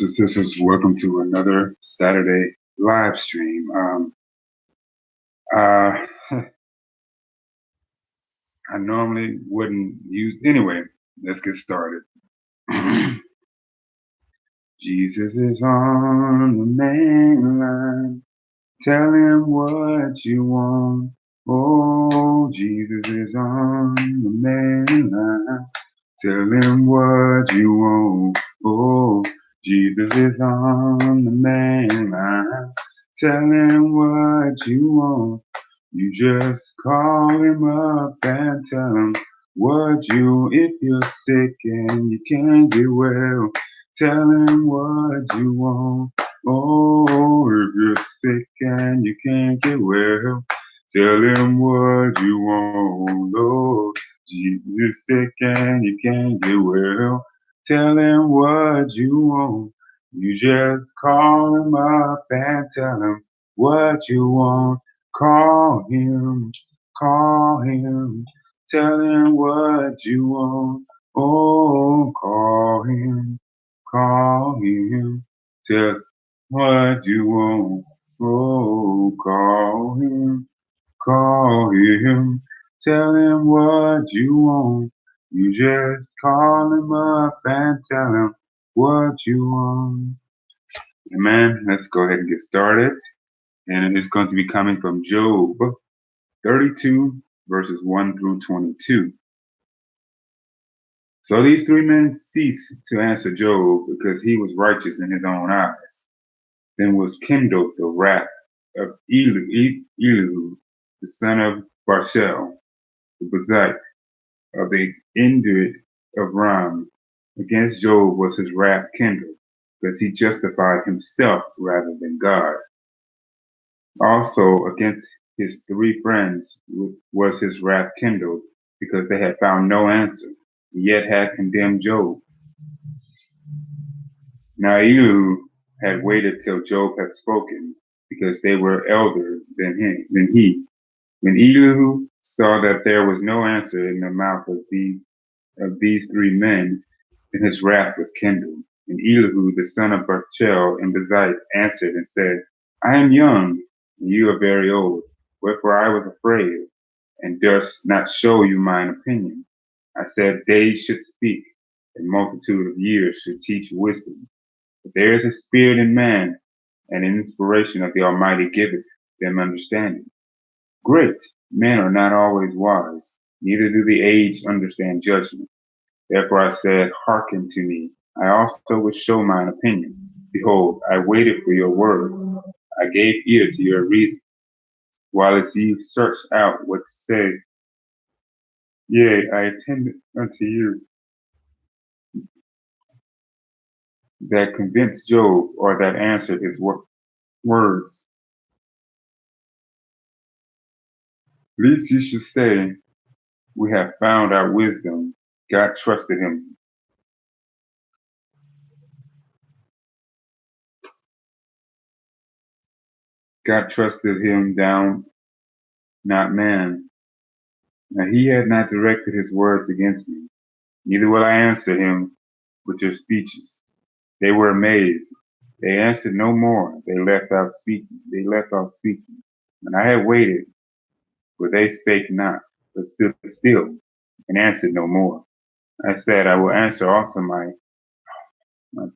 brothers and sisters. Welcome to another Saturday live stream. Uh, I normally wouldn't use anyway. Let's get started. Jesus is on the main line. Tell him what you want. Oh, Jesus is on the main line. Tell him what you want. Oh, Jesus is on the main line. Tell him what you want. You just call him up and tell him what if you're sick and you can't get well. Tell him what you want. Oh, if you're sick and you can't get well. Tell him what you want. Oh, you're sick and you can't get well. Tell him what you want. You just call him up and tell him what you want. Call him, tell him what you want. Oh, call him, tell what you want. Oh, call him, tell him what you want. You just call him up and tell him what you want. Amen. Let's go ahead and get started. And it's going to be coming from Job 32, verses 1 through 22. So these three men ceased to answer Job because he was righteous in his own eyes. Then was kindled the wrath of Elihu, the son of Barshel, the Bezite of the Indrid of Ram. Against Job was his wrath kindled, because he justified himself rather than God. Also against his three friends was his wrath kindled, because they had found no answer, yet had condemned Job. Now Elihu had waited till Job had spoken, because they were elder than he. When Elihu saw that there was no answer in the mouth of these three men, then his wrath was kindled. And Elihu, the son of Barchel and Bezite, answered and said, I am young, and you are very old. Wherefore I was afraid, and durst not show you mine opinion. I said, days should speak, and multitude of years should teach wisdom. But there is a spirit in man, and an inspiration of the Almighty giveth them understanding. Great men are not always wise, neither do the aged understand judgment. Therefore I said, hearken to me. I also will show mine opinion. Behold, I waited for your words. I gave ear to your reason. While as ye search out what to say, yea, I attended unto you. That convinced Job, or that answered his words. Lest ye should say, we have found our wisdom. God trusted him. God trusted him down, not man. Now he had not directed his words against me, neither will I answer him with your speeches. They were amazed. They answered no more. They left off speaking. And I had waited, for they spake not, but stood still, and answered no more. I said, I will answer also my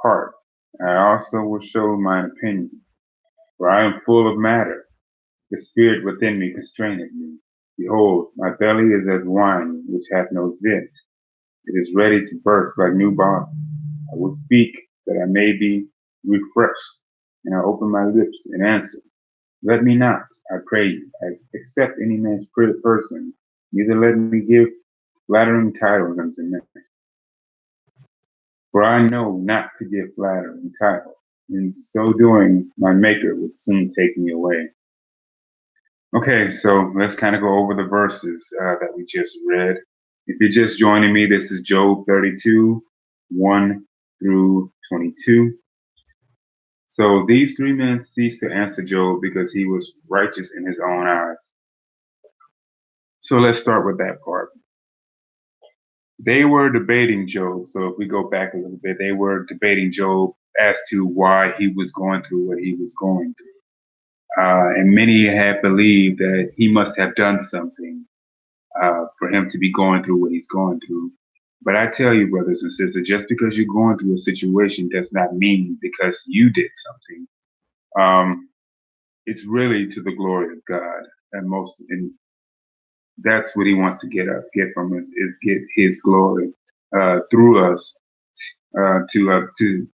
part. I also will show mine opinion. For I am full of matter. The spirit within me constraineth me. Behold, my belly is as wine which hath no vent. It is ready to burst like new bottle. I will speak that I may be refreshed, and I open my lips and answer. Let me not, I pray you, accept any man's person, neither let me give flattering titles unto men. For I know not to give flattering titles. In so doing, my Maker would soon take me away. Okay, so let's kind of go over the verses that we just read. If you're just joining me, this is Job 32, 1 through 22. So these three men ceased to answer Job because he was righteous in his own eyes. So let's start with that part. They were debating Job. So if we go back a little bit, they were debating Job as to why he was going through what he was going through. And many had believed that he must have done something for him to be going through what he's going through. But I tell you, brothers and sisters, just because you're going through a situation does not mean because you did something. It's really to the glory of God, and that's what He wants to get from us is get His glory through us to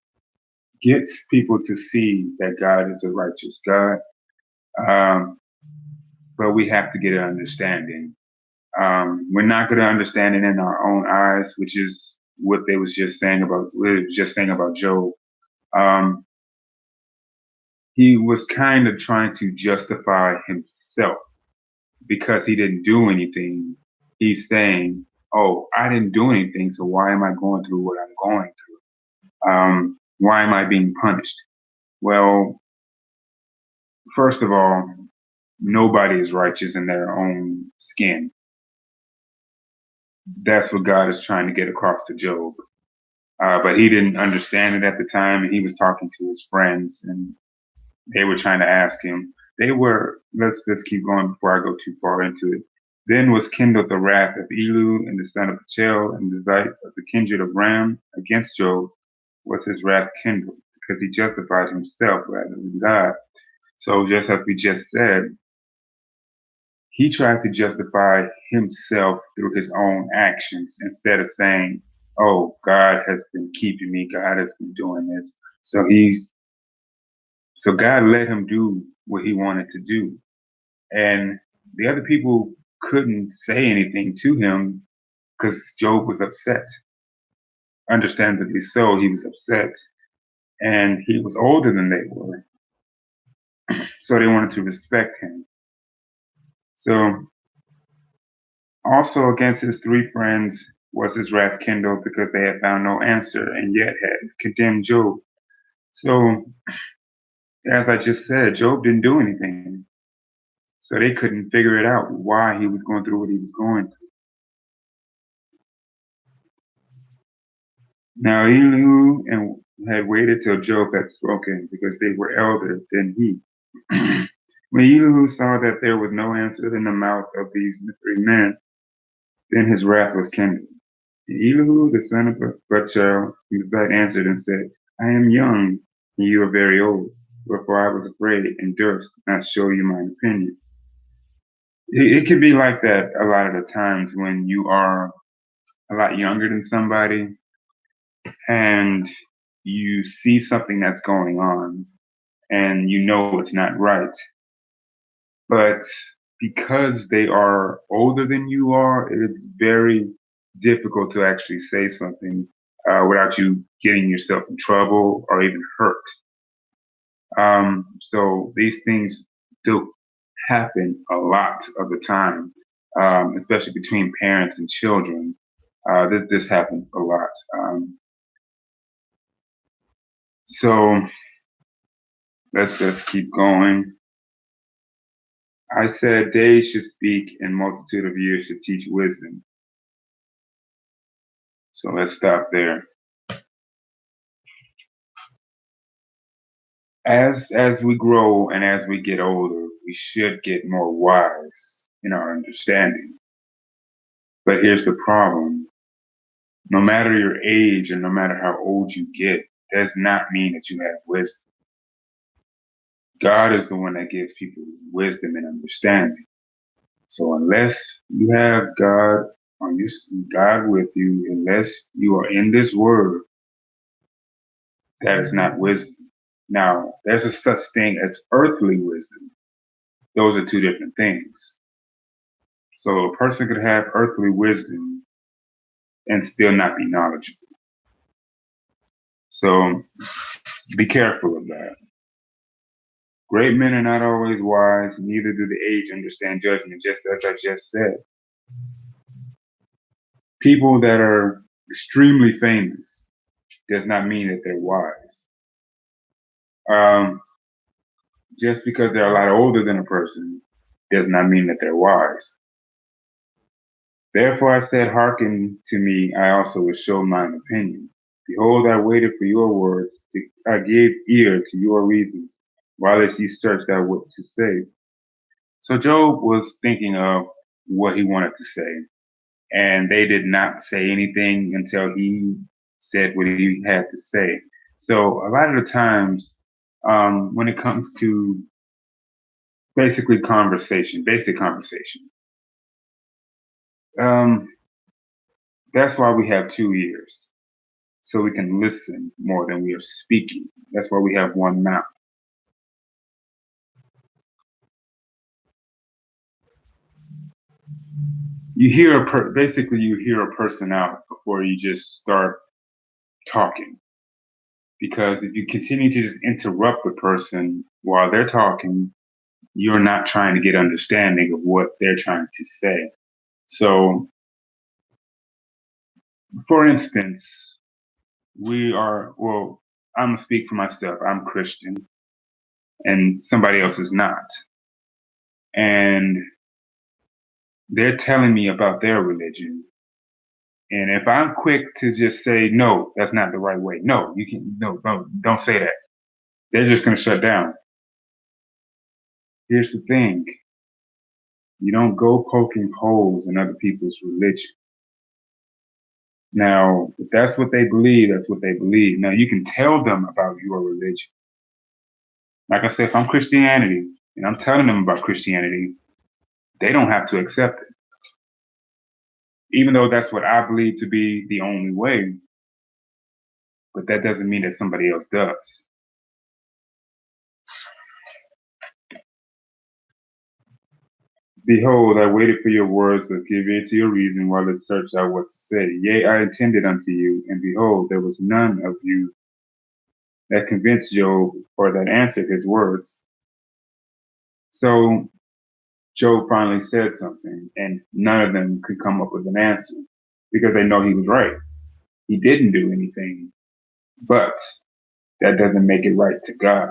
get people to see that God is a righteous God. Um, but we have to get an understanding. We're not going to understand it in our own eyes, which is what they was just saying about Job. Um, he was kind of trying to justify himself because he didn't do anything. He's saying, "Oh, I didn't do anything, so why am I going through what I'm going through? Why am I being punished?" Well, first of all, nobody is righteous in their own skin. That's what God is trying to get across to Job. But he didn't understand it at the time, and he was talking to his friends, and they were trying to ask him. They were, let's keep going before I go too far into it. Then was kindled the wrath of Elihu and the son of Pachel and the Zite of the kindred of Ram against Job was his wrath kindled, because he justified himself rather than God. So just as we just said, he tried to justify himself through his own actions instead of saying, "Oh, God has been keeping me. God has been doing this." So God let him do what he wanted to do. And the other people couldn't say anything to him because Job was upset. Understandably so, he was upset. And he was older than they were. So they wanted to respect him. So also against his three friends was his wrath kindled because they had found no answer and yet had condemned Job. So, as I just said, Job didn't do anything. So they couldn't figure it out why he was going through what he was going through. Now Elihu had waited till Job had spoken because they were elder than he. When Elihu saw that there was no answer in the mouth of these three men, then his wrath was kindled. Elihu, the son of Bachel, Uzziah, answered and said, "I am young, and you are very old. Wherefore I was afraid and durst not show you my opinion." It could be like that a lot of the times when you are a lot younger than somebody and you see something that's going on and you know it's not right. But because they are older than you are, it's very difficult to actually say something without you getting yourself in trouble or even hurt. So these things do happen a lot of the time, especially between parents and children. This happens a lot. So let's keep going. I said, days should speak, and multitude of years should teach wisdom. So let's stop there. As we grow and as we get older, we should get more wise in our understanding. But here's the problem. No matter your age and no matter how old you get, does not mean that you have wisdom. God is the one that gives people wisdom and understanding. So unless you have God with you, unless you are in this word, that is not wisdom. Now, there's a such thing as earthly wisdom. Those are two different things. So a person could have earthly wisdom and still not be knowledgeable. So be careful of that. Great men are not always wise, neither do the aged understand judgment, just as I just said. People that are extremely famous does not mean that they're wise. Just because they're a lot older than a person does not mean that they're wise. Therefore I said, hearken to me, I also will show mine opinion. Behold, I waited for your words. I gave ear to your reasons, while as ye searched out what to say. So Job was thinking of what he wanted to say, and they did not say anything until he said what he had to say. So a lot of the times, when it comes to basic conversation, um, that's why we have two ears, so we can listen more than we are speaking. That's why we have one mouth. You hear basically you hear a person out before you just start talking. Because if you continue to just interrupt the person while they're talking, you're not trying to get understanding of what they're trying to say. So, for instance, I'm gonna speak for myself. I'm Christian and somebody else is not. And they're telling me about their religion. And if I'm quick to just say, no, that's not the right way. No, no, don't say that. They're just going to shut down. Here's the thing. You don't go poking holes in other people's religion. Now, if that's what they believe, that's what they believe. Now, you can tell them about your religion. Like I said, if I'm Christianity and I'm telling them about Christianity, they don't have to accept it. Even though that's what I believe to be the only way, but that doesn't mean that somebody else does. Behold, I waited for your words to give ear to your reason while I searched out what to say. Yea, I attended unto you, and behold, there was none of you that convinced Job or that answered his words. So Job finally said something, and none of them could come up with an answer because they know he was right. He didn't do anything, but that doesn't make it right to God.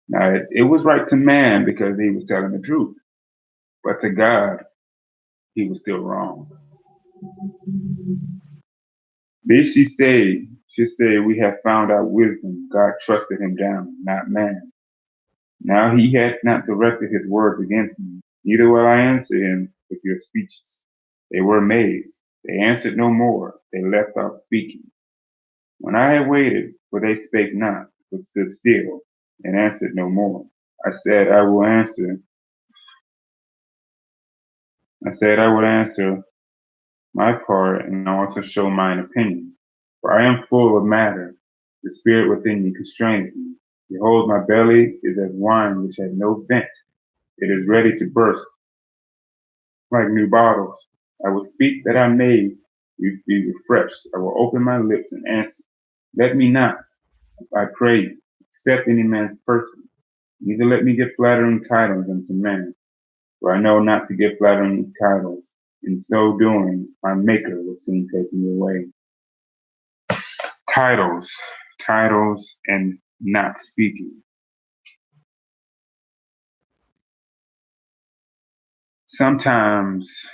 Now, it was right to man because he was telling the truth, but to God, he was still wrong. This she said, we have found out wisdom. God trusted him down, not man. Now he had not directed his words against me. Neither will I answer him with your speeches. They were amazed. They answered no more. They left off speaking. When I had waited, for they spake not, but stood still, and answered no more. I said, I will answer. I said, I will answer my part, and also show mine opinion. For I am full of matter. The spirit within me constraineth me. Behold, my belly is as wine which hath no vent. It is ready to burst like new bottles. I will speak that I may be refreshed. I will open my lips and answer. Let me not, I pray you, accept any man's person. Neither let me give flattering titles unto men. For I know not to give flattering titles. In so doing, my maker will soon take me away. Titles, and not speaking. Sometimes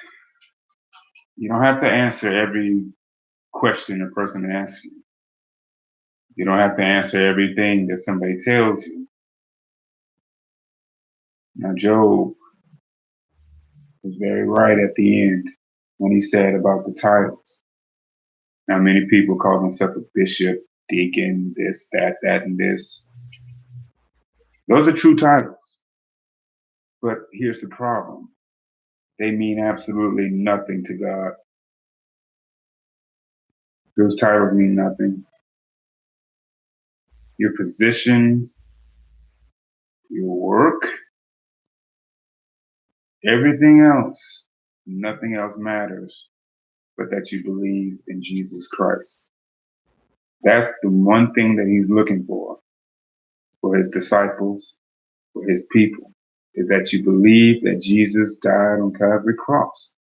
you don't have to answer every question a person asks you. You don't have to answer everything that somebody tells you. Now, Job was very right at the end when he said about the titles. Now, many people call themselves a bishop, deacon, this, that, and this. Those are true titles. But here's the problem. They mean absolutely nothing to God. Those titles mean nothing. Your positions, your work, everything else, nothing else matters but that you believe in Jesus Christ. That's the one thing that he's looking for his disciples, for his people, is that you believe that Jesus died on Calvary cross,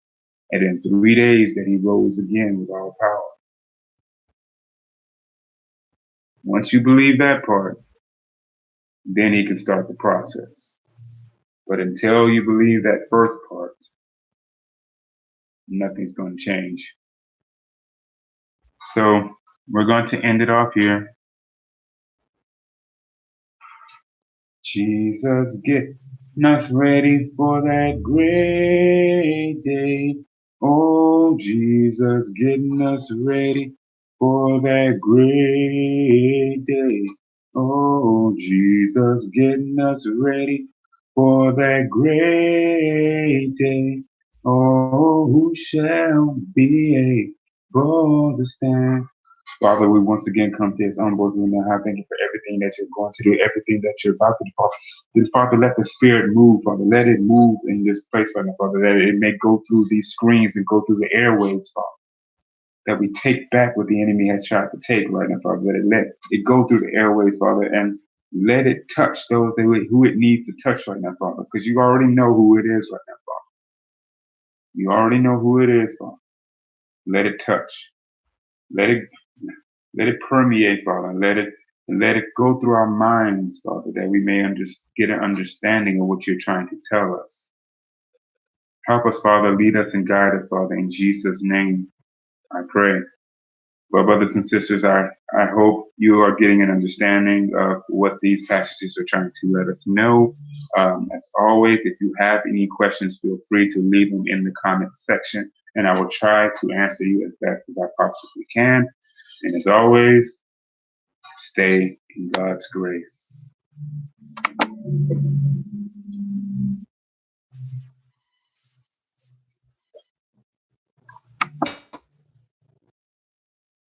and in 3 days that he rose again with all power. Once you believe that part, then he can start the process. But until you believe that first part, nothing's going to change. So We're going to end it off here. Jesus, getting us ready for that great day. Oh, Jesus, getting us ready for that great day. Oh, Jesus, getting us ready for that great day. Oh, who shall be able to stand? Father, we once again come to His humble and I thank you for everything that you're going to do, everything that you're about to do, Father. Father, let the Spirit move, Father. Let it move in this place right now, Father, that it may go through these screens and go through the airwaves, Father. That we take back what the enemy has tried to take right now, Father. That it let it go through the airways, Father, and let it touch those who it needs to touch right now, Father. Because you already know who it is right now, Father. You already know who it is, Father. Let it touch. Let it permeate, Father. Let it go through our minds, Father, that we may get an understanding of what you're trying to tell us. Help us, Father. Lead us and guide us, Father. In Jesus' name, I pray. Well, brothers and sisters, I hope you are getting an understanding of what these passages are trying to let us know. As always, if you have any questions, feel free to leave them in the comment section, and I will try to answer you as best as I possibly can. And as always, stay in God's grace.